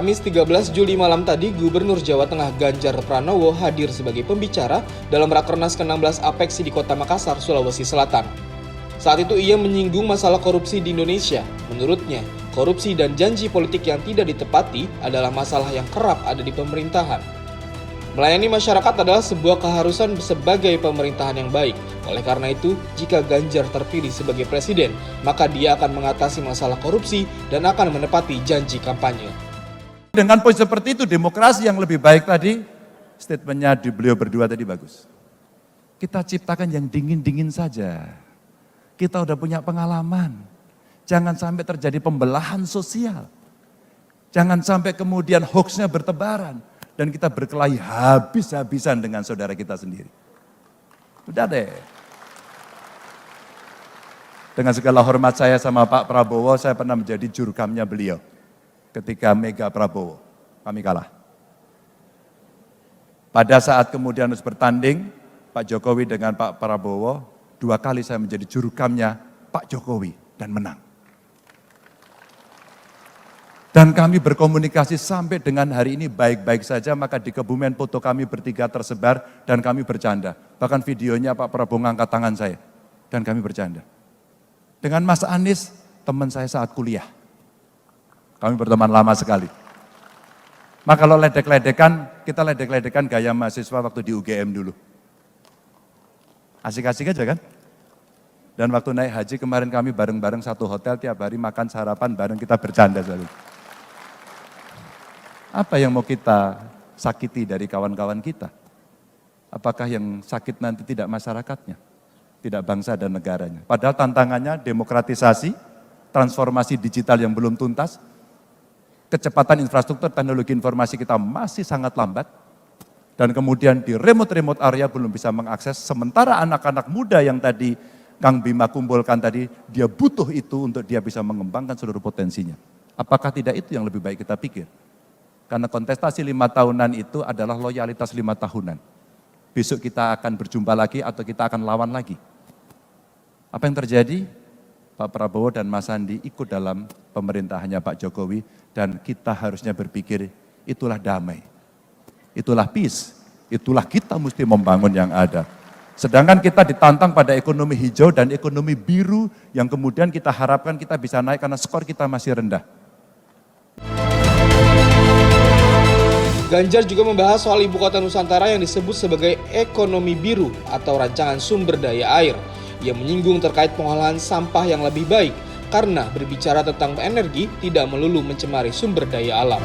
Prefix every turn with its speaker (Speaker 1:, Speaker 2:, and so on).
Speaker 1: Kamis 13 Juli malam tadi, Gubernur Jawa Tengah Ganjar Pranowo hadir sebagai pembicara dalam Rakernas ke-16 APEKSI di Kota Makassar, Sulawesi Selatan. Saat itu ia menyinggung masalah korupsi di Indonesia. Menurutnya, korupsi dan janji politik yang tidak ditepati adalah masalah yang kerap ada di pemerintahan. Melayani masyarakat adalah sebuah keharusan sebagai pemerintahan yang baik. Oleh karena itu, jika Ganjar terpilih sebagai presiden, maka dia akan mengatasi masalah korupsi dan akan menepati janji kampanye.
Speaker 2: Dengan poin seperti itu, demokrasi yang lebih baik tadi, statementnya di beliau berdua tadi bagus. Kita ciptakan yang dingin-dingin saja. Kita udah punya pengalaman. Jangan sampai terjadi pembelahan sosial. Jangan sampai kemudian hoaxnya bertebaran. Dan kita berkelahi habis-habisan dengan saudara kita sendiri. Udah deh. Dengan segala hormat saya sama Pak Prabowo, saya pernah menjadi jurukamnya beliau. Ketika Mega Prabowo, kami kalah. Pada saat kemudian harus bertanding, Pak Jokowi dengan Pak Prabowo, 2 kali saya menjadi jurukamnya Pak Jokowi dan menang. Dan kami berkomunikasi sampai dengan hari ini baik-baik saja, maka di Kebumen foto kami bertiga tersebar dan kami bercanda. Bahkan videonya Pak Prabowo ngangkat tangan saya dan kami bercanda. Dengan Mas Anies, teman saya saat kuliah. Kami berteman lama sekali. Maka kalau ledek-ledekan, kita ledek-ledekan gaya mahasiswa waktu di UGM dulu. Asik-asik aja kan? Dan waktu naik haji kemarin kami bareng-bareng satu hotel, tiap hari makan sarapan bareng, kita bercanda selalu. Apa yang mau kita sakiti dari kawan-kawan kita? Apakah yang sakit nanti tidak masyarakatnya? Tidak bangsa dan negaranya. Padahal tantangannya demokratisasi, transformasi digital yang belum tuntas, kecepatan infrastruktur teknologi informasi kita masih sangat lambat, dan kemudian di remote area belum bisa mengakses, sementara anak-anak muda yang tadi Kang Bima kumpulkan tadi, dia butuh itu untuk dia bisa mengembangkan seluruh potensinya. Apakah tidak itu yang lebih baik kita pikir? Karena kontestasi 5 tahunan itu adalah loyalitas 5 tahunan. Besok kita akan berjumpa lagi atau kita akan lawan lagi. Apa yang terjadi? Pak Prabowo dan Mas Sandi ikut dalam pemerintahannya Pak Jokowi dan kita harusnya berpikir itulah damai, itulah peace, itulah kita mesti membangun yang ada. Sedangkan kita ditantang pada ekonomi hijau dan ekonomi biru yang kemudian kita harapkan kita bisa naik karena skor kita masih rendah.
Speaker 1: Ganjar juga membahas soal ibu kota Nusantara yang disebut sebagai ekonomi biru atau rancangan sumber daya air. Ia menyinggung terkait pengolahan sampah yang lebih baik karena berbicara tentang energi tidak melulu mencemari sumber daya alam.